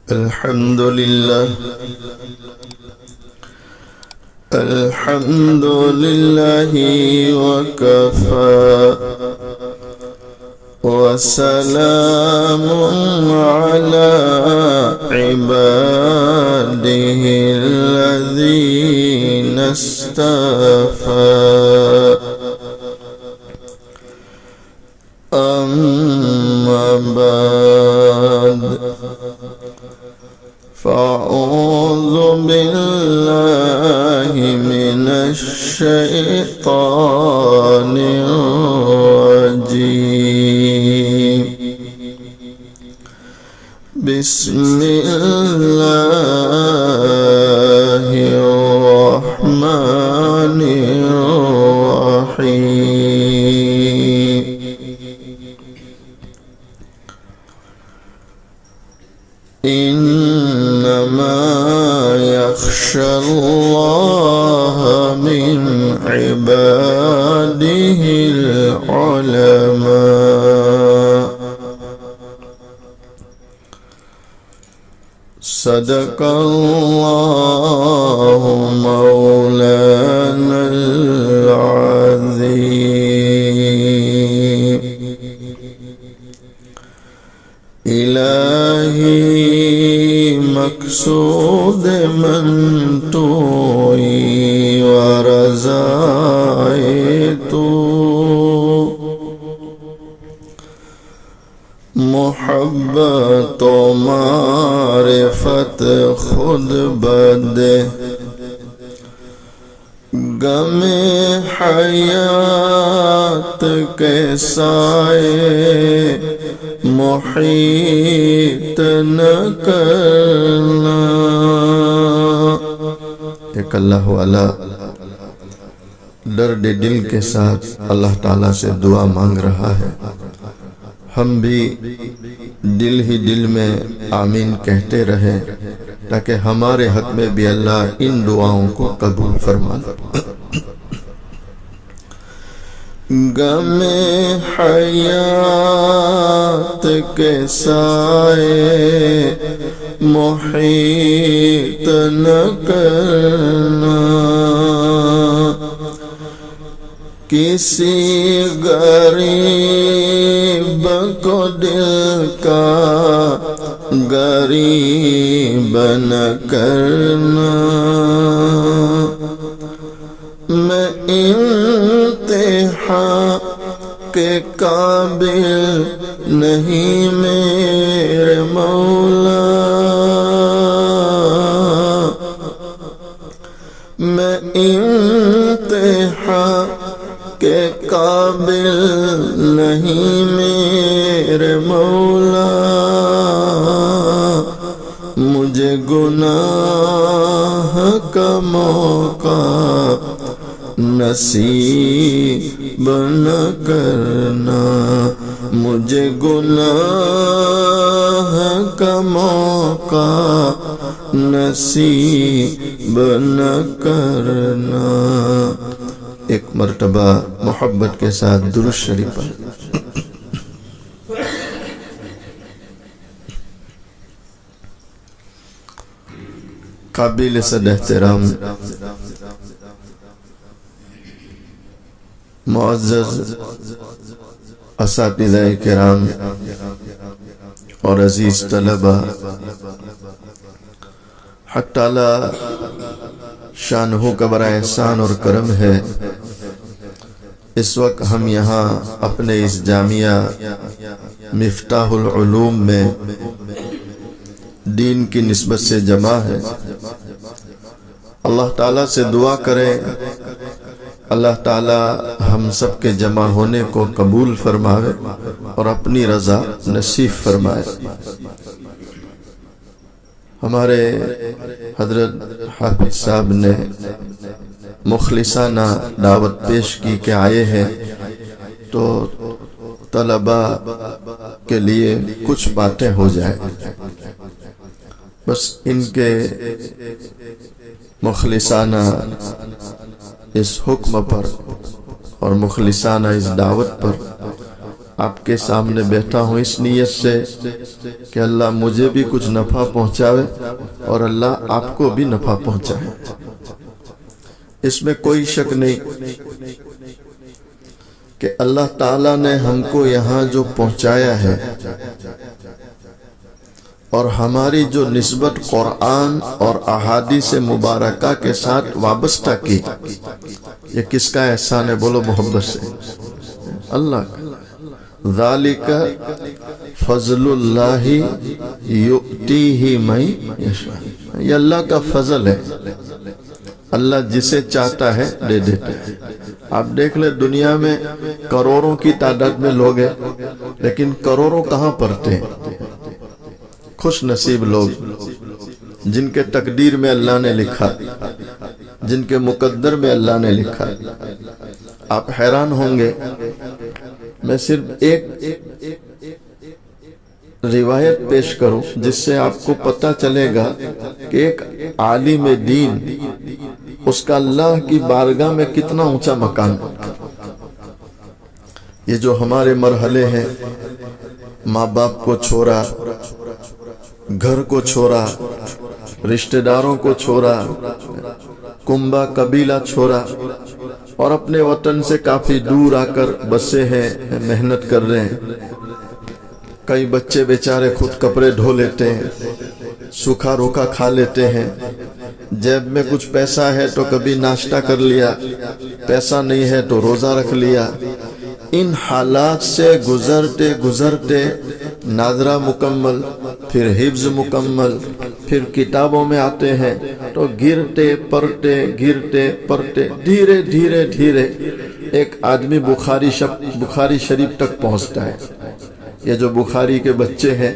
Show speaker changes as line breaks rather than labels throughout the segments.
الحمد لله الحمد لله وكفى وسلام على عباده الذين اصطفى أما بعد فأعوذ بالله من الشيطان الرجيم بسم الله الرحمن الرحيم إنما يخشى الله من عباده العلماء. صدق الله مولانا العظيم. إلهي مقصود من توئی ورضائے تو محبت و معرفت خود بدے غم حیات کے سائے محیط نہ کرنا. ایک اللہ والا درد دل کے ساتھ اللہ تعالیٰ سے دعا مانگ رہا ہے. ہم بھی دل ہی دل میں آمین کہتے رہیں تاکہ ہمارے حق میں بھی اللہ ان دعاؤں کو قبول فرما لے. غم حیات کے سائے محیط نہ کرنا. کسی غریب کو دل کا غریب نہ کرنا. میں امتحان کے قابل نہیں میرے مولا. میں امتحان کے قابل نہیں میرے مولا. مجھے گناہ کا موقع نصیب نہ کرنا. مجھے گناہ کا موقع نصیب نہ کرنا. ایک مرتبہ محبت کے ساتھ درود شریف پڑھ. قابل صد احترام معزز اساتذہ کرام اور عزیز طلبہ، حق تعالی شانہ کا بڑا احسان اور کرم ہے. اس وقت ہم یہاں اپنے اس جامعہ مفتاح العلوم میں دین کی نسبت سے جمع ہے. اللہ تعالیٰ سے دعا کریں اللہ تعالیٰ ہم سب کے جمع ہونے کو قبول فرمائے اور اپنی رضا نصیب فرمائے. ہمارے حضرت حافظ صاحب نے مخلصانہ دعوت پیش کی کہ آئے ہیں تو طلبہ کے لیے کچھ باتیں ہو جائیں. بس ان کے مخلصانہ اس حکم پر اور مخلصانہ اس دعوت پر آپ کے سامنے بیٹھا ہوں اس نیت سے کہ اللہ مجھے بھی کچھ نفع پہنچاوے اور اللہ آپ کو بھی نفع پہنچائے۔ اس میں کوئی شک نہیں کہ اللہ تعالیٰ نے ہم کو یہاں جو پہنچایا ہے اور ہماری جو نسبت قرآن اور احادیث مبارکہ کے ساتھ وابستہ کی، یہ کس کا احسان ہے؟ بولو محبت سے، اللہ کا۔ ذالک فضل اللہ یؤتیہ من یشاء، یہ اللہ کا فضل ہے، اللہ جسے چاہتا ہے دے دیتا ہے۔ آپ دیکھ لیں دنیا میں کروڑوں کی تعداد میں لوگ ہیں، لیکن کروڑوں کہاں پڑتے ہیں؟ خوش نصیب لوگ جن کے تقدیر میں اللہ نے لکھا، جن کے مقدر میں اللہ نے لکھا۔ آپ حیران ہوں گے، میں صرف ایک روایت پیش کروں جس سے آپ کو پتہ چلے گا کہ ایک عالم دین، اس کا اللہ کی بارگاہ میں کتنا اونچا مقام۔ یہ جو ہمارے مرحلے ہیں، ماں باپ کو چھوڑا، گھر کو چھوڑا، رشتہ داروں کو چھوڑا، کنبہ قبیلہ چھوڑا اور اپنے وطن سے کافی دور آ کر بسے ہیں، محنت کر رہے ہیں۔ کئی بچے بیچارے خود کپڑے دھو لیتے ہیں، سوکھا روکھا کھا لیتے ہیں، جیب میں کچھ پیسہ ہے تو کبھی ناشتہ کر لیا، پیسہ نہیں ہے تو روزہ رکھ لیا۔ ان حالات سے گزرتے گزرتے ناظرہ مکمل، پھر حفظ مکمل، پھر کتابوں میں آتے ہیں تو گرتے پڑھتے دھیرے دھیرے ایک آدمی بخاری شریف تک پہنچتا ہے۔ یہ جو بخاری کے بچے ہیں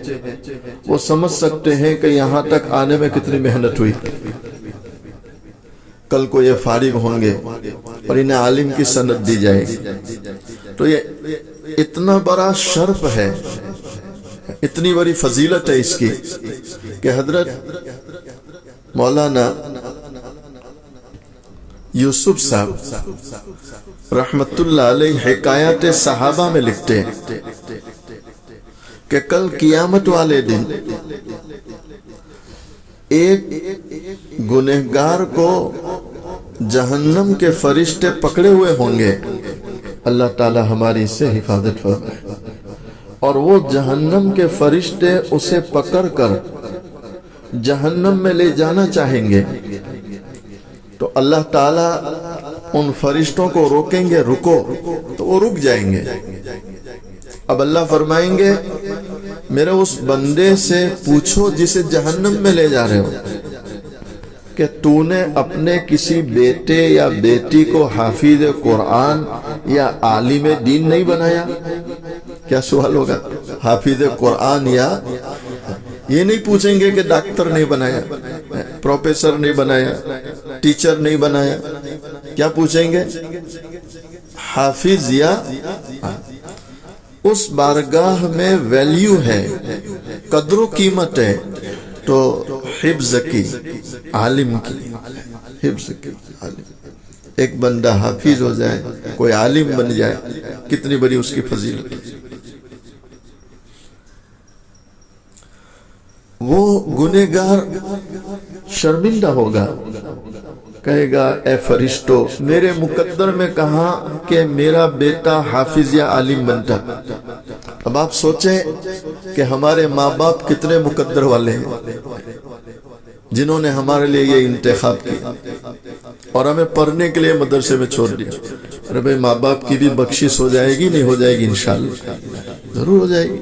وہ سمجھ سکتے ہیں کہ یہاں تک آنے میں کتنی محنت ہوئی۔ کل کو یہ فارغ ہوں گے اور انہیں عالم کی سند دی جائے گی۔ تو یہ اتنا بڑا شرف ہے، اتنی بڑی فضیلت ہے اس کی کہ حضرت مولانا یوسف صاحب رحمت اللہ علیہ حکایات صحابہ میں لکھتے ہیں کہ کل قیامت والے دن ایک گنہگار کو جہنم کے فرشتے پکڑے ہوئے ہوں گے، اللہ تعالی ہماری اس سے حفاظت فرمائے، اور وہ جہنم کے فرشتے اسے پکڑ کر جہنم میں لے جانا چاہیں گے تو اللہ تعالیٰ ان فرشتوں کو روکیں گے، رکو، تو وہ رک جائیں گے۔ اب اللہ فرمائیں گے میرے اس بندے سے پوچھو جسے جہنم میں لے جا رہے ہو کہ تو نے اپنے کسی بیٹے یا بیٹی کو حافظ قرآن یا عالم دین نہیں بنایا؟ کیا سوال ہوگا؟ حافظ قرآن یا یہ نہیں پوچھیں گے کہ ڈاکٹر نہیں بنایا، پروفیسر نہیں بنایا، ٹیچر نہیں بنایا، کیا پوچھیں گے؟ حافظ یا اس بارگاہ میں ویلیو ہے، قدر و قیمت ہے تو حفظ کی، عالم کی، حفظ کی عالم۔ ایک بندہ حافظ ہو جائے، کوئی عالم بن جائے، کتنی بڑی اس کی فضیلت ہے۔ وہ گنہگار شرمندہ ہوگا، کہے گا اے فرشتو، میرے مقدر میں کہاں کہ میرا بیٹا حافظ یا عالم بنتا۔ اب آپ سوچیں کہ ہمارے ماں باپ کتنے مقدر والے ہیں جنہوں نے ہمارے لیے یہ انتخاب کیا اور ہمیں پڑھنے کے لیے مدرسے میں چھوڑ دیا۔ ارے بھائی ماں باپ کی بھی بخشش ہو جائے گی، نہیں ہو جائے گی؟ انشاءاللہ ضرور ہو جائے گی۔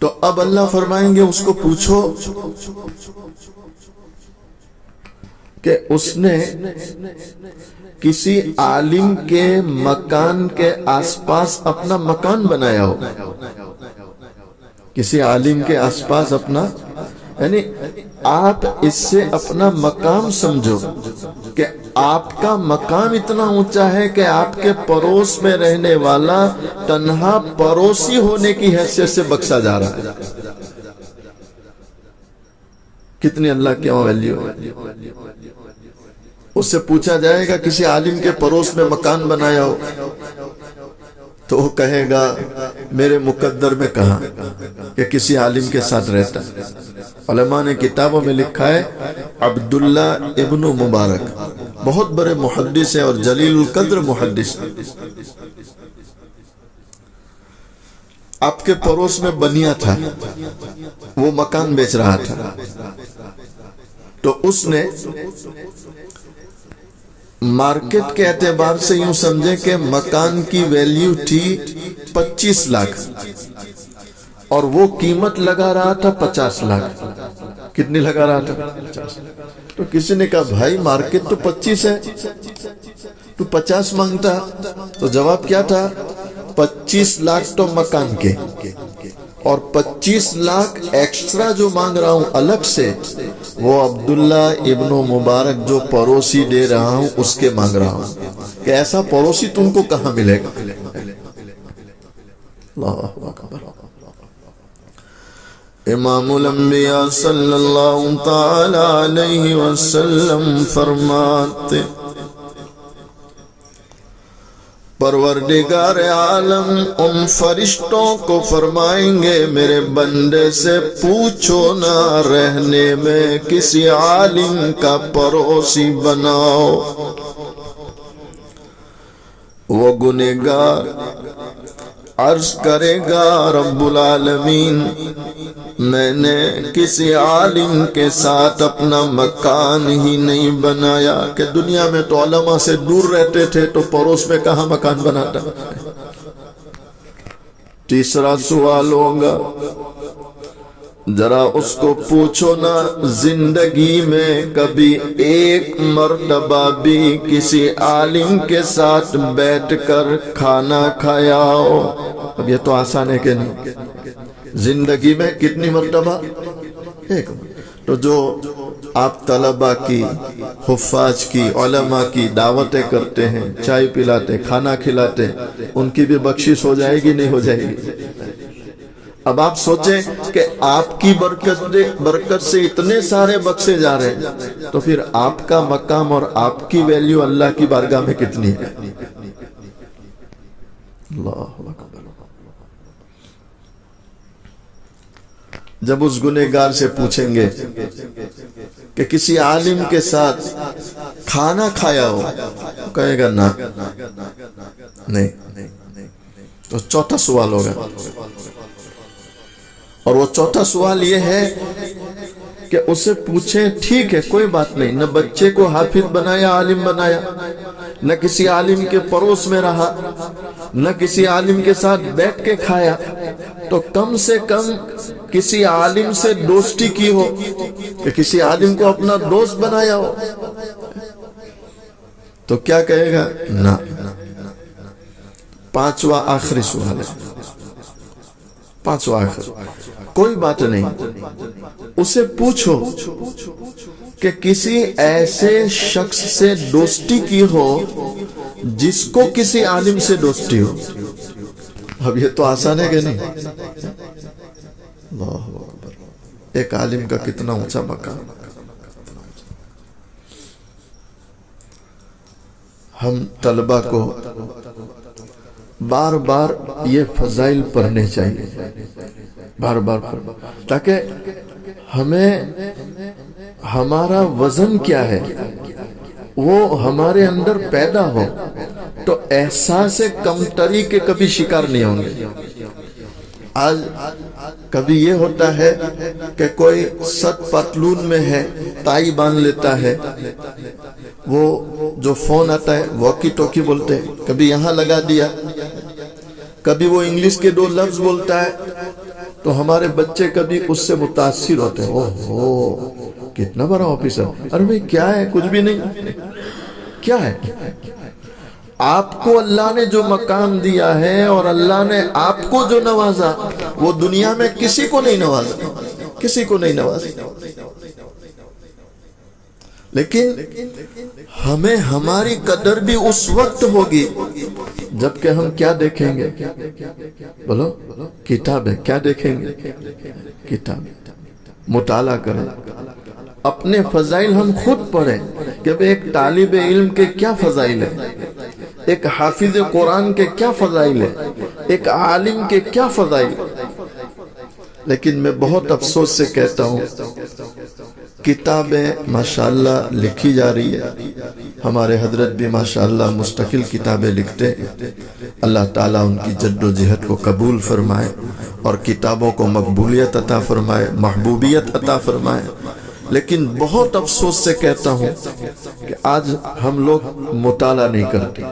تو اب اللہ فرمائیں گے اس کو پوچھو کہ اس نے کسی عالم کے مکان کے آس پاس اپنا مکان بنایا ہو، کسی عالم کے آس پاس اپنا، یعنی آپ اس سے اپنا مقام سمجھو کہ آپ کا مقام اتنا اونچا ہے کہ آپ کے پڑوس میں رہنے والا تنہا پڑوسی ہونے کی حیثیت سے بخشا جا رہا ہے۔ کتنی اللہ کی ویلیو ہے۔ اس سے پوچھا جائے گا کسی عالم کے پڑوس میں مکان بنایا ہو، تو وہ کہے گا میرے مقدر میں کہاں کہ کسی عالم کے ساتھ رہتا. علماء نے کتابوں میں لکھا ہے عبداللہ ابن مبارک بہت بڑے محدث ہیں اور جلیل القدر محدث. آپ کے پڑوس میں بنیا تھا، وہ مکان بیچ رہا تھا، تو اس نے مارکیٹ کے اعتبار سے یوں سمجھے کہ مکان کی ویلیو تھی 25 لاکھ اور وہ قیمت لگا رہا تھا 50 لاکھ. کتنی لگا رہا تھا؟ 50. تو کسی نے کہا بھائی مارکیٹ تو 25 ہے، تو 50 مانگتا. تو جواب کیا تھا؟ 25 لاکھ تو مکان کے اور 25 لاکھ ایکسٹرا جو مانگ رہا ہوں الگ سے، وہ عبداللہ ابن مبارک جو پڑوسی دے رہا ہوں اس کے مانگ رہا ہوں. کہ ایسا پڑوسی تم کو کہاں ملے گا؟ اللہ اکبر. امام الانبیاء صلی اللہ تعالی علیہ وسلم فرماتے پروردگار عالم ان فرشتوں کو فرمائیں گے میرے بندے سے پوچھو نہ رہنے میں کسی عالم کا پڑوسی بناؤ. وہ گنہگار عرض کرے گا رب العالمین میں نے کسی عالم کے ساتھ اپنا مکان ہی نہیں بنایا. کہ دنیا میں تو علماء سے دور رہتے تھے تو پڑوس میں کہاں مکان بناتا. تیسرا سوال ہوگا ذرا اس کو پوچھو نا زندگی میں کبھی ایک مرتبہ بھی کسی عالم کے ساتھ بیٹھ کر کھانا کھایا ہو؟ اب یہ تو آسان ہے کہ نہیں. زندگی میں کتنی مرتبہ؟ ایک. تو جو آپ طلبہ کی، حفاظ کی، علماء کی دعوتیں کرتے ہیں، چائے پلاتے، کھانا کھلاتے، ان کی بھی بخشش ہو جائے گی نہیں ہو جائے گی؟ اب آپ سوچیں کہ آپ کی برکت سے اتنے سارے بخشے جا رہے ہیں، تو پھر آپ کا مقام اور آپ کی ویلیو اللہ کی بارگاہ میں کتنی ہے؟ اللہ اکبر. جب اس گنہگار سے پوچھیں گے کہ کسی عالم کے ساتھ کھانا کھایا ہو، کہے گا نا نہیں. تو چوتھا سوال ہوگا، اور وہ چوتھا سوال یہ ہے کہ اسے پوچھیں ٹھیک ہے کوئی بات نہیں، نہ بچے کو حافظ بنایا عالم بنایا، نہ کسی عالم کے پڑوس میں رہا، نہ کسی عالم کے ساتھ بیٹھ کے کھایا، تو کم سے کم کسی عالم سے دوستی کی ہو، کہ کسی عالم کو اپنا دوست بنایا ہو. تو کیا کہے گا؟ نہ. پانچواں آخری سوال ہے، پانچواں آخری. کوئی بات نہیں، اسے پوچھو کہ کسی ایسے شخص سے دوستی کی ہو جس کو کسی عالم سے دوستی ہو. اب یہ تو آسان ہے کہ نہیں؟ اللہ اکبر. ایک عالم کا کتنا اونچا مقام. ہم طلبہ کو بار بار یہ فضائل پڑھنے چاہیے، بار بار تاکہ ہمیں ہمارا وزن کیا ہے وہ ہمارے اندر پیدا ہو، تو احساس کمتری کے کبھی شکار نہیں ہوں گے. آج کبھی یہ ہوتا ہے کہ کوئی ست پتلون میں ہے، تائی باندھ لیتا ہے، وہ جو فون آتا ہے واکی ٹوکی بولتے ہیں، کبھی یہاں لگا دیا، کبھی وہ انگلش کے 2 لفظ بولتا ہے، تو ہمارے بچے کبھی اس سے متاثر ہوتے ہیں. اوہ کتنا بڑا آفیسر. ارے بھئی کیا ہے؟ کچھ بھی نہیں. کیا ہے؟ آپ کو اللہ نے جو مقام دیا ہے اور اللہ نے آپ کو جو نوازا وہ دنیا میں کسی کو نہیں نوازا، کسی کو نہیں نوازا. لیکن ہمیں ہماری قدر بھی اس وقت ہوگی جبکہ ہم کیا دیکھیں گے؟ بولو کتاب ہے. کیا دیکھیں گے؟ کتاب. مطالعہ کریں، اپنے فضائل ہم خود پڑھیں کہ ایک طالب علم کے کیا فضائل ہے، ایک حافظ قرآن کے کیا فضائل ہے، ایک عالم کے کیا فضائل. لیکن میں بہت افسوس سے کہتا ہوں کتابیں ماشاءاللہ لکھی جا رہی ہے. ہمارے حضرت بھی ماشاءاللہ مستقل کتابیں لکھتے. اللہ تعالیٰ ان کی جد و جہد کو قبول فرمائے اور کتابوں کو مقبولیت عطا فرمائے، محبوبیت عطا فرمائے. لیکن بہت افسوس سے کہتا ہوں کہ آج ہم لوگ مطالعہ نہیں کرتے.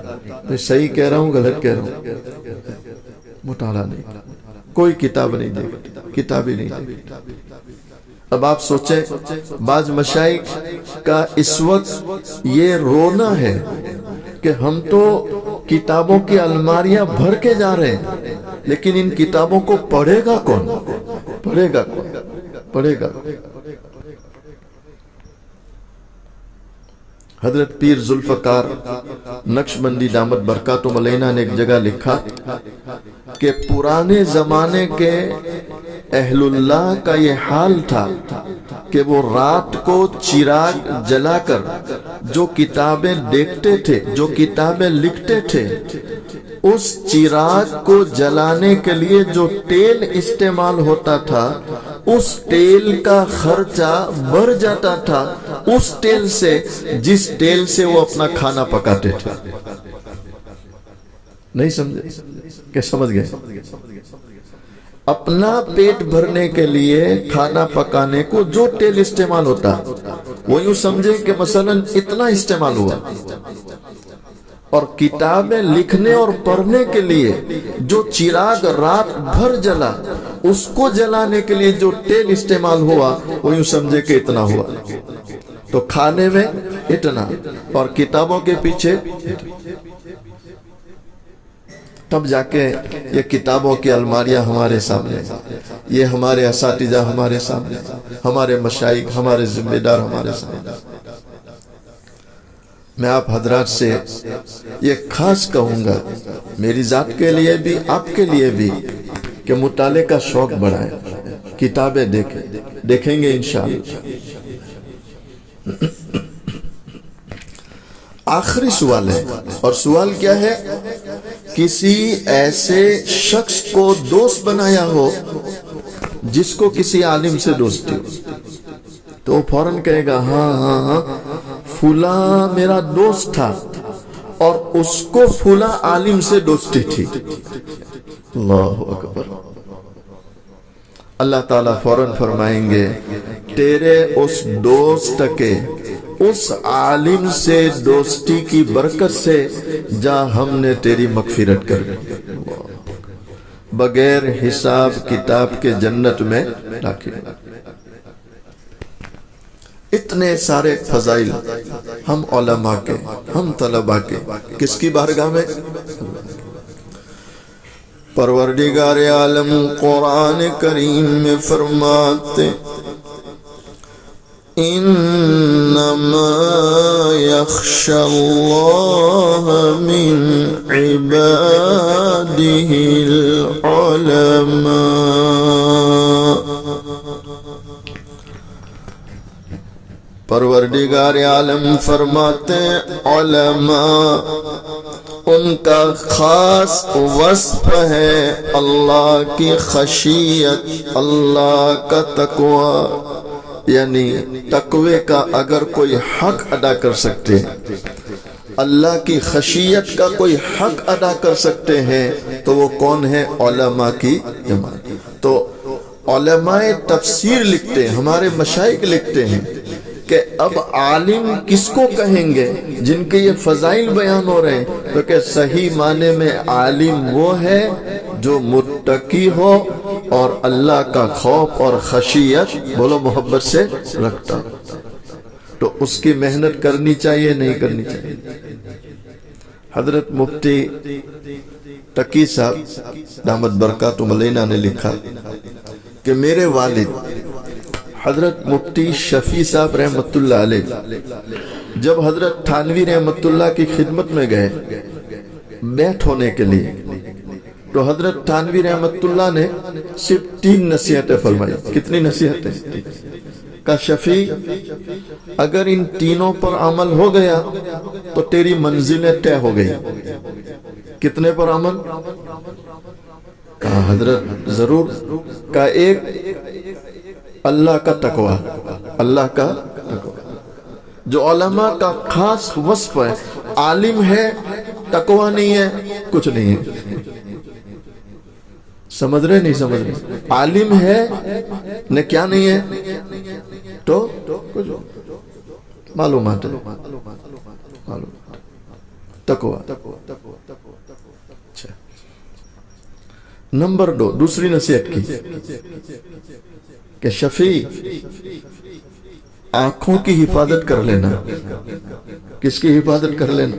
میں صحیح کہہ رہا ہوں غلط کہہ رہا ہوں؟ مطالعہ نہیں کرتے. کوئی کتاب نہیں دیکھتے، کتاب ہی نہیں دیکھتے. اب آپ سوچیں بعض مشائخ کا اس وقت یہ رونا ہے کہ ہم تو کتابوں کی الماریاں بھر کے جا رہے ہیں، لیکن ان کتابوں کو پڑھے گا کون؟ پڑھے گا کون؟ پڑھے گا. حضرت پیر ذوالفقار نقشبندی دامت برکاتہم علینا نے ایک جگہ لکھا کہ پرانے زمانے کے اہل اللہ کا یہ حال تھا کہ وہ رات کو چراغ جلا کر جو کتابیں دیکھتے تھے، جو کتابیں لکھتے تھے، اس چراغ کو جلانے کے لیے جو تیل استعمال ہوتا تھا اس تیل کا خرچہ بڑھ جاتا تھا اس تیل سے جس تیل سے وہ اپنا کھانا پکاتے تھے. نہیں سمجھے کہ سمجھ گئے؟ اپنا پیٹ بھرنے کے لیے کھانا پکانے کو جو تیل استعمال ہوتا وہ یوں سمجھے کہ مثلا اتنا استعمال ہوا، اور کتابیں لکھنے اور پڑھنے کے لیے جو چراغ رات بھر جلا اس کو جلانے کے لیے جو تیل استعمال ہوا وہ یوں سمجھے کہ اتنا ہوا. تو کھانے میں اتنا اور کتابوں کے پیچھے. تب جا کے یہ کتابوں کی الماریاں ہمارے سامنے، یہ ہمارے اساتذہ ہمارے سامنے، ہمارے مشائخ، ہمارے ذمہ دار ہمارے سامنے. میں آپ حضرات سے یہ خاص کہوں گا، میری ذات کے لیے بھی آپ کے لیے بھی، کہ مطالعے کا شوق بڑھائیں، کتابیں دیکھیں گے انشاءاللہ. آخری سوال ہے، اور سوال کیا ہے؟ کسی ایسے شخص کو دوست بنایا ہو جس کو کسی عالم سے دوستی ہو، تو وہ فوراً کہے گا ہاں فلاں میرا دوست تھا اور اس کو فلاں عالم سے دوستی تھی. اللہ اکبر. اللہ تعالیٰ فوراً فرمائیں گے تیرے اس دوست کے اس عالم سے دوستی کی برکت سے جا ہم نے تیری مغفرت کر دی، بغیر حساب کتاب کے جنت میں داخل. اتنے سارے فضائل ہم علماء کے، ہم طلباء کے، کس کی بارگاہ میں؟ پروردگار عالم قرآن کریم میں فرماتے انما یخشی اللہ من عبادہ العلماء. پروردگار عالم فرماتے علماء ان کا خاص وصف ہے اللہ کی خشیت، اللہ کا تقوی. یعنی تقوی کا اگر کوئی حق ادا کر سکتے ہیں، اللہ کی خشیت کا کوئی حق ادا کر سکتے ہیں تو وہ کون ہے؟ علماء کی جماعت. تو علماء تفسیر لکھتے ہیں، ہمارے مشائخ لکھتے ہیں کہ اب عالم کس کو کہیں گے جن کے یہ فضائل بیان ہو رہے ہیں؟ تو کہ صحیح معنی میں عالم وہ ہے جو متقی ہو اور اللہ کا خوف اور خشیت بولو محبت سے رکھتا. تو اس کی محنت کرنی چاہیے نہیں کرنی چاہیے؟ حضرت مفتی تقی صاحب دامت برکاتہم علینا نے لکھا کہ میرے والد حضرت مفتی شفیع صاحب رحمت اللہ علیہ جب حضرت تھانوی رحمت اللہ کی خدمت میں گئے بیعت ہونے کے لیے، تو حضرت تھانوی رحمت اللہ نے صرف 3 نصیحتیں فرمائی. کتنی نصیحتیں؟ کہ شفیع اگر ان تینوں پر عمل ہو گیا تو تیری منزلیں طے ہو گئی. کتنے پر عمل؟ حضرت ضرور کا ایک اللہ کا تقوی، اللہ کا تقوی جو علماء کا خاص وصف ہے. عالم ہے تقوی نہیں ہے کچھ نہیں ہے. سمجھ رہے نہیں سمجھ رہے؟ عالم ہے نہ کیا نہیں ہے تو کچھ معلومات ہے، تقوی. اچھا، نمبر 2 دوسری نصیحت کی کہ شفیع آنکھوں کی حفاظت کر لینا. کس کی حفاظت کر لینا؟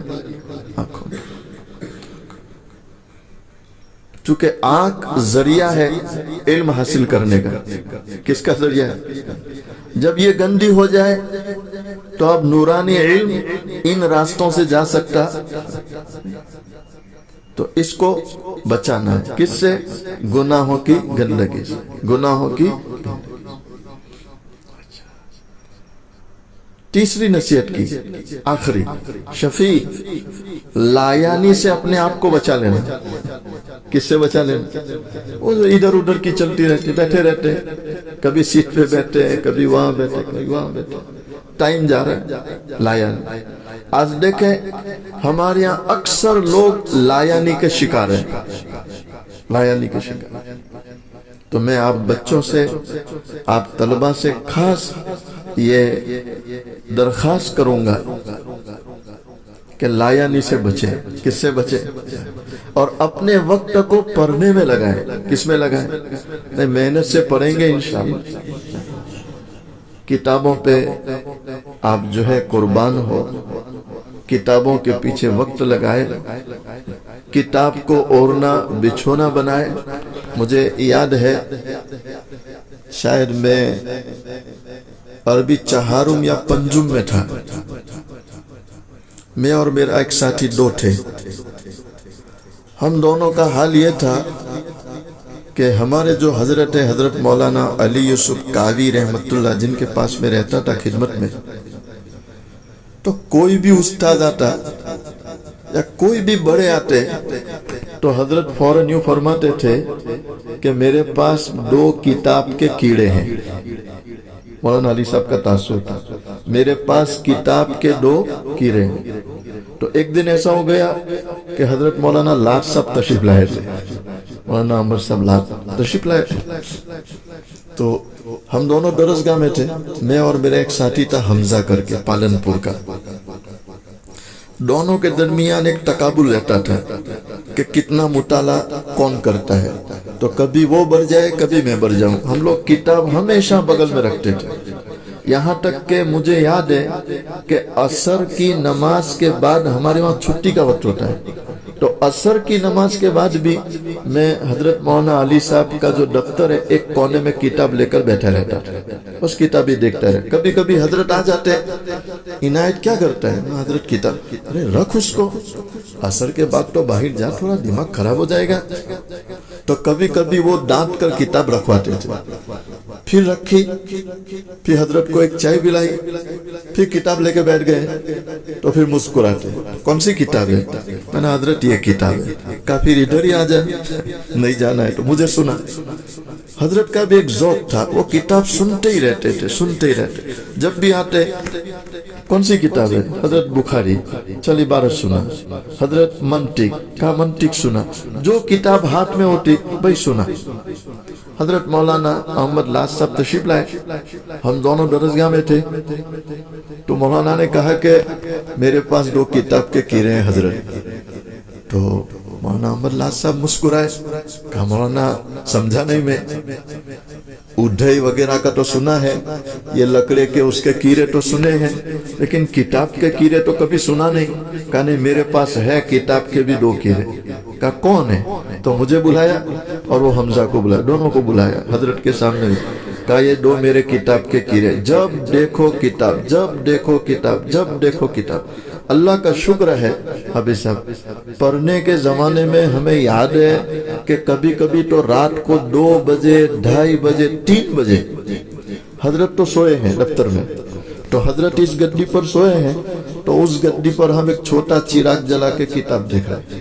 آنکھوں. چونکہ آنکھ ذریعہ ہے علم حاصل کرنے کا. کس کا ذریعہ ہے؟ جب یہ گندی ہو جائے تو اب نورانی علم ان راستوں سے جا سکتا، تو اس کو بچانا ہے. کس سے؟ گناہوں کی گندگی سے. گناہوں کی گندگی. تیسری نصیحت کی آخری، شفیع لایانی سے اپنے آپ کو بچا لینا. کس سے بچا لینا؟ وہ ادھر ادھر کی چلتی رہتی، بیٹھے رہتے، کبھی سیٹ پہ بیٹھے، کبھی وہاں بیٹھے، کبھی وہاں بیٹھے، ٹائم جا رہا ہے. لایانی. آج دیکھیں ہمارے یہاں اکثر لوگ لایانی کے شکار ہیں. لایانی کے شکار. تو میں آپ بچوں سے، آپ طلبہ سے خاص یہ درخواست کروں گا کہ لایانی سے بچے. کس سے بچے؟ اور اپنے وقت کو پڑھنے میں لگائیں. کس میں لگائیں؟ نہیں، محنت سے پڑھیں گے انشاءاللہ. کتابوں پہ آپ جو ہے قربان ہو، کتابوں کے پیچھے وقت لگائے، کتاب کو اوڑھنا بچھونا بنائے. مجھے یاد ہے شاید میں عربی چہارم یا پنجم میں تھا. میں اور میرا ایک ساتھی 2 تھے. ہم دونوں کا حال یہ تھا کہ ہمارے جو حضرت مولانا علی یوسف قاوی رحمت اللہ جن کے پاس میں رہتا تھا خدمت میں، تو کوئی بھی استاد آتا یا کوئی بھی بڑے آتے تو حضرت فوراً یوں فرماتے تھے کہ میرے پاس 2 کتاب کے کیڑے ہیں. مولانا علی صاحب کا تاثر تھا، میرے پاس کتاب کے 2 کیڑے ہیں. تو ایک دن ایسا ہو گیا کہ حضرت مولانا لاٹ صاحب تشریف لائے تھے. مولانا عمر صاحب لاٹ تشریف لائے تھے. تو ہم دونوں درسگاہ میں تھے. میں اور میرا ایک ساتھی تھا حمزہ کر کے، پالنپور کا. دونوں کے درمیان ایک تقابل رہتا تھا کہ کتنا مطالعہ کون کرتا ہے. تو کبھی وہ بڑھ جائے، کبھی میں بڑھ جاؤں. ہم لوگ کتاب ہمیشہ بغل میں رکھتے تھے. یہاں تک کہ مجھے یاد ہے کہ عصر کی نماز کے بعد ہمارے وہاں چھٹی کا وقت ہوتا ہے. تو عصر کی نماز کے بعد بھی میں حضرت مولانا علی صاحب کا جو دفتر ہے ایک کونے میں کتاب لے کر بیٹھا رہتا تھا. اس کتاب ہی دیکھتا رہتا. کبھی کبھی حضرت آ جاتے، عنایت کیا کرتا ہے؟ حضرت کتاب. ارے رکھ اس کو، عصر کے بعد تو باہر جا، تھوڑا دماغ خراب ہو جائے گا. تو کبھی کبھی وہ ڈانٹ کر کتاب رکھواتے تھے. پھر رکھی، پھر حضرت کو ایک چائے پلائی، پھر کتاب لے کے بیٹھ گئے. تو پھر مسکراتے، کون سی کتاب ہے؟ میں نے حضرت یہ کتاب ہے. کہا پھر ادھر ہی آ جائے، نہیں جانا ہے تو مجھے سنا. حضرت کا بھی ایک ذوق تھا، وہ کتاب سنتے ہی رہتے تھے، سنتے ہی رہتے. جب بھی آتے، کون سی کتاب ہے؟ حضرت بخاری. چل عبارت سنا. حضرت منطق کا، منطق سنا. جو کتاب ہاتھ میں ہوتی بھائی سنا. حضرت مولانا احمد لاٹ صاحب تشریف لائے. ہم دونوں درسگاہ میں تھے. تو مولانا نے کہا کہ میرے پاس 2 کتاب کے کیڑے ہیں حضرت. تو مولانا احمد لاٹ صاحب مسکرائے. کہا مولانا سمجھا نہیں میں. اڈھائی وغیرہ کا تو سنا ہے، یہ لکڑے کے اس کے کیڑے تو سنے ہیں، لیکن کتاب کے کیڑے تو کبھی سنا نہیں. کہا نہیں میرے پاس ہے کتاب کے بھی 2 کیڑے. کہا کون ہے؟ تو مجھے بلایا اور وہ حمزہ کو بلایا، دونوں کو بلایا حضرت کے سامنے. کہا یہ 2 میرے کتاب کے کیڑے، جب دیکھو کتاب، جب دیکھو کتاب، جب دیکھو کتاب. اللہ کا شکر ہے حبیب صاحب، پڑھنے کے زمانے میں ہمیں یاد ہے کہ کبھی کبھی تو رات کو 2 بجے، 2:30 بجے، 3 بجے حضرت تو سوئے ہیں دفتر میں. تو حضرت اس گدی پر سوئے ہیں، تو اس گدی پر ہم ایک چھوٹا چراغ جلا کے کتاب دیکھ رہے ہیں.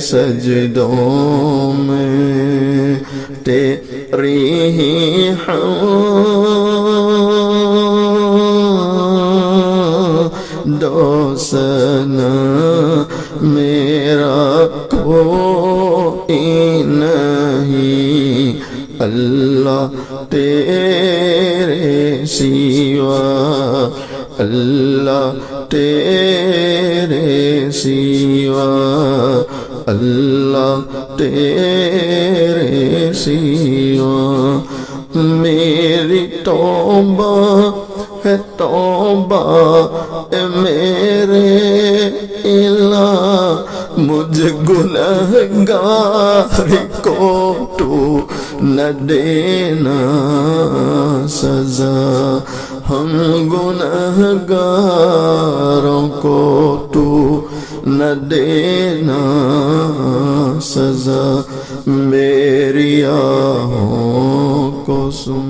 سجدوں میں تیری ہی حمد و ثنا، میرا کوئی نہیں اللہ تیرے سوا، اللہ تیرے سوا، اللہ تیرے سوا۔ میری توبہ ہے توبہ اے میرے الہ، مجھ گنہگار کو تو نہ دینا سزا، ہم گنہگاروں کو تو نہ دینا سزا، میری آہوں کو سن،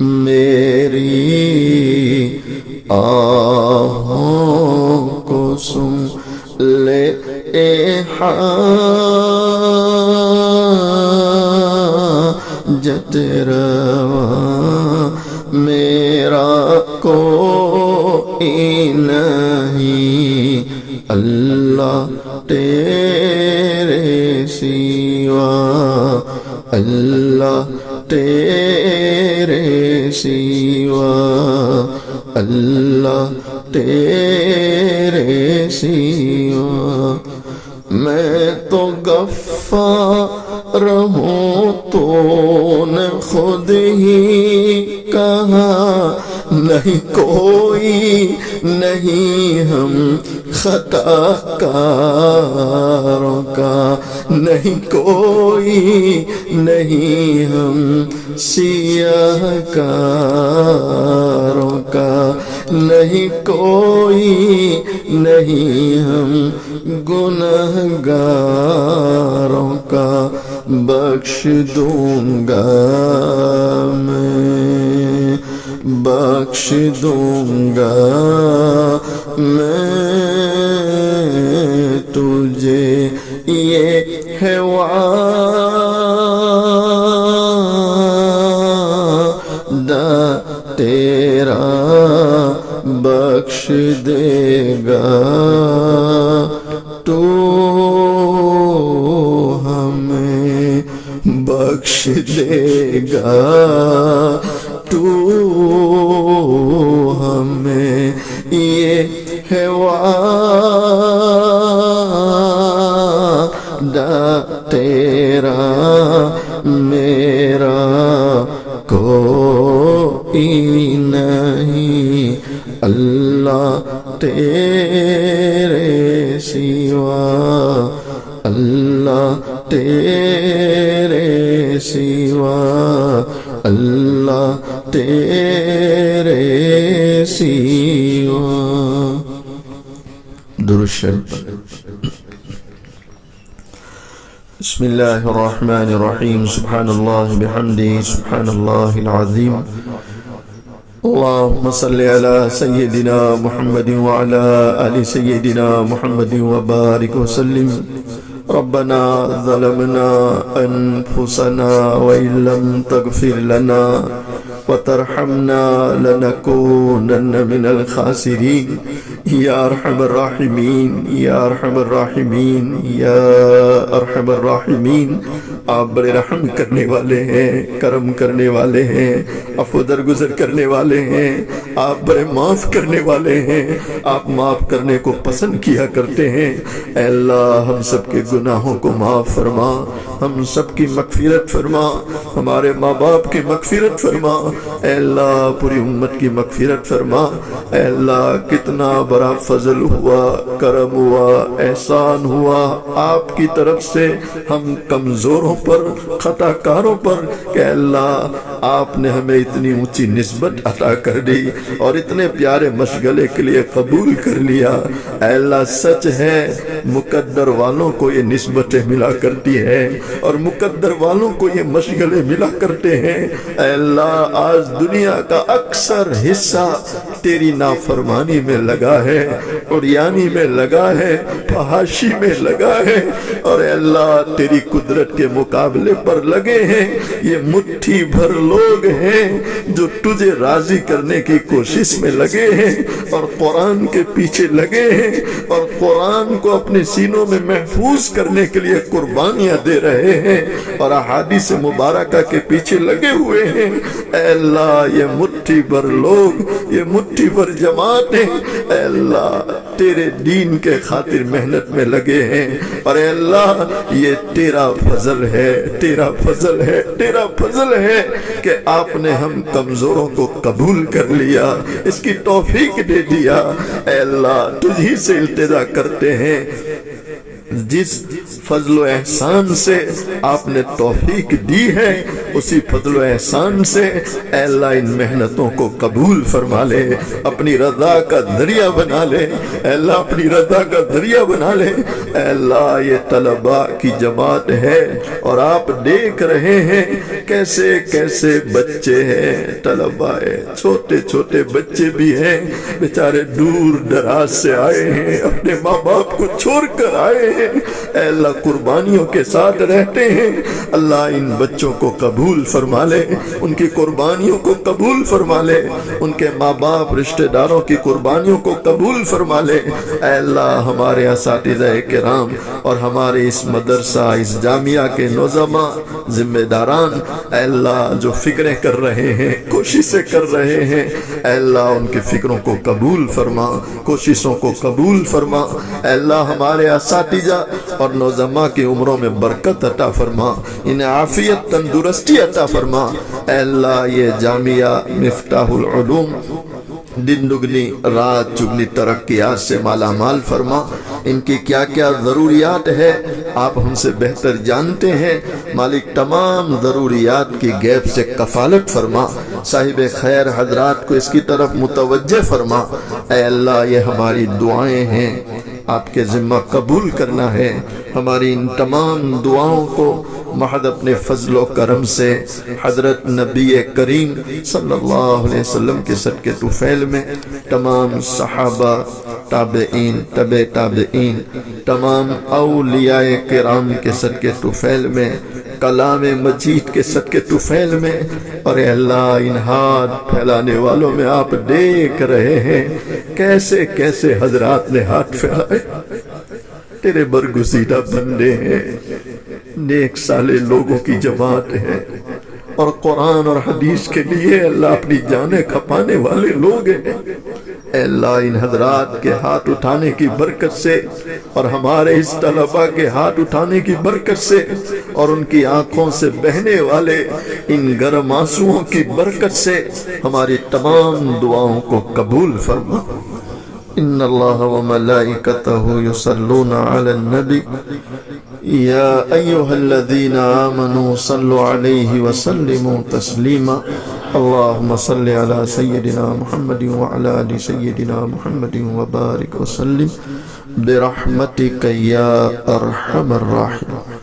میری آہوں کو سن لے اے حاجت روا، میرا کوئی نہیں اللہ تیرے سوا، اللہ تیرے سوا، اللہ تیرے سوا۔ میں تو غفار ہوں تو نے خود ہی کہا، نہیں کوئی نہیں ہم خطا کاروں کا، نہیں کوئی نہیں ہم سیاہ کاروں کا، نہیں کوئی نہیں ہم گنہگاروں کا، بخش دوں گا میں، بخش دوں گا میں تجھے، یہ ہے وعدہ تیرا، بخش دے گا تو ہمیں، بخش دے گا تو ہمیں، یہ ہے وعدہ تیرا، میرا کوئی نہیں اللہ تیرے سوا، اللہ تیرے سوا، اللہ تیرے سوا۔ درود شریف۔ بسم اللہ الرحمن الرحیم، سبحان اللہ بحمدہ، سبحان اللہ العظیم، اللهم صل على سيدنا محمد وعلى آل سيدنا محمد وبارك وسلم۔ ربنا ظلمنا أنفسنا وإن لم تغفر لنا وترحمنا لنكونن من الخاسرين، یا ارحم الراحمین، یا ارحم الراحمین، یا ارحم الراحمین۔ آپ بڑے رحم کرنے والے ہیں، کرم کرنے والے ہیں، عفو درگزر کرنے والے ہیں، آپ بڑے معاف کرنے والے ہیں، آپ معاف کرنے کو پسند کیا کرتے ہیں۔ اے اللہ ہم سب کے گناہوں کو معاف فرما، ہم سب کی مغفرت فرما، ہمارے ماں باپ کی مغفرت فرما، اے اللہ پوری امت کی مغفرت فرما۔ اے اللہ کتنا بڑا فضل ہوا، کرم ہوا، احسان ہوا آپ کی طرف سے، ہم کمزور گناہگاروں پر، خطا کاروں پر کہ اللہ آپ نے ہمیں اتنی اونچی نسبت عطا کر دی اور اتنے پیارے مشغلے کے لیے قبول کر لیا۔ اے اللہ سچ ہے مقدر والوں کو یہ نسبتیں ملا کرتی ہے اور مقدر والوں کو یہ مشغلے ملا کرتے ہیں۔ اے اللہ آج دنیا کا اکثر حصہ تیری نافرمانی میں لگا ہے، عریانی میں لگا ہے، فحاشی میں لگا ہے، اور اے اللہ تیری قدرت کے مقابلے پر لگے ہیں۔ یہ مٹھی بھر لوگ ہیں جو تجھے راضی کرنے کی کوشش میں لگے ہیں اور قرآن کے پیچھے لگے ہیں اور قرآن کو اپنے سینوں میں محفوظ کرنے کے لیے قربانیاں دے رہے ہیں اور احادیث مبارکہ کے پیچھے لگے ہوئے ہیں۔ اے اللہ یہ مٹھی بھر لوگ، یہ مٹھی بھر جماعتیں اے اللہ تیرے دین کے خاطر محنت میں لگے ہیں، اور اے اللہ یہ تیرا فضل ہے، تیرا فضل ہے، تیرا فضل ہے کہ آپ نے ہم کمزوروں کو قبول کر لیا، اس کی توفیق دے دیا۔ اے اللہ تجھی سے التجا کرتے ہیں، جس فضل و احسان سے آپ نے توفیق دی ہے اسی فضل و احسان سے اے اللہ ان محنتوں کو قبول فرما لے، اپنی رضا کا ذریعہ بنا لے، اے اللہ اپنی رضا کا ذریعہ بنا لے۔ اے اللہ یہ طلباء کی جماعت ہے اور آپ دیکھ رہے ہیں کیسے کیسے بچے ہیں، طلباء چھوٹے چھوٹے بچے بھی ہیں، بیچارے دور دراز سے آئے ہیں، اپنے ماں باپ کو چھوڑ کر آئے ہیں، اے اللہ قربانیوں کے ساتھ رہتے ہیں۔ اللہ ان بچوں کو قبول فرما لے، ان کی قربانیوں کو قبول فرما لے، ان کے ماں باپ رشتہ داروں کی قربانیوں کو قبول فرما لے۔ اے اللہ ہمارے اساتذہ کرام اور ہمارے اس مدرسہ اس جامعہ کے نظماء ذمہ داران اے اللہ جو فکریں کر رہے ہیں، کوششیں کر رہے ہیں، اے اللہ ان کی فکروں کو قبول فرما، کوششوں کو قبول فرما۔ اے اللہ ہمارے اساتذہ اور نوزماں کی عمروں میں برکت عطا فرما، انہیں عافیت تندرستی عطا فرما۔ اے اللہ یہ جامعہ مفتاح العلوم دن دگنی رات چگنی ترقیات سے مالا مال فرما۔ ان کی کیا کیا ضروریات ہے آپ ہم سے بہتر جانتے ہیں، مالک تمام ضروریات کی غیب سے کفالت فرما، صاحب خیر حضرات کو اس کی طرف متوجہ فرما۔ اے اللہ یہ ہماری دعائیں ہیں، آپ کے ذمہ قبول کرنا ہے۔ ہماری ان تمام دعاؤں کو محض اپنے فضل و کرم سے حضرت نبی کریم صلی اللہ علیہ وسلم کے صدقے طفیل میں، تمام صحابہ، تابعین، تبع تابعین، تمام اولیاء کرام کے صدقے طفیل میں، کلام مجید کے صدقے طفیل میں، اور اے اللہ ان ہاتھ پھیلانے والوں میں آپ دیکھ رہے ہیں کیسے کیسے حضرات نے ہاتھ پھیلائے، تیرے برگزیدہ بندے ہیں، نیک صالح لوگوں کی جماعت ہے اور قرآن اور حدیث کے لیے اللہ اپنی جانیں کھپانے والے لوگ ہیں۔ اے اللہ ان حضرات کے ہاتھ اٹھانے کی برکت سے اور ہمارے اس طلباء کے ہاتھ اٹھانے کی برکت سے اور ان کی آنکھوں سے بہنے والے ان گرم آنسوؤں کی برکت سے ہماری تمام دعاؤں کو قبول فرما۔ ان اللہ وملائکتہ یصلون علی النبی یا ایہا الذین آمنوا صلوا علیہ وسلموا تسلیما۔ اللہم صل علی سیدنا محمد وعلی آل سیدنا محمد وبارک وسلم برحمتک یا ارحم الراحمین۔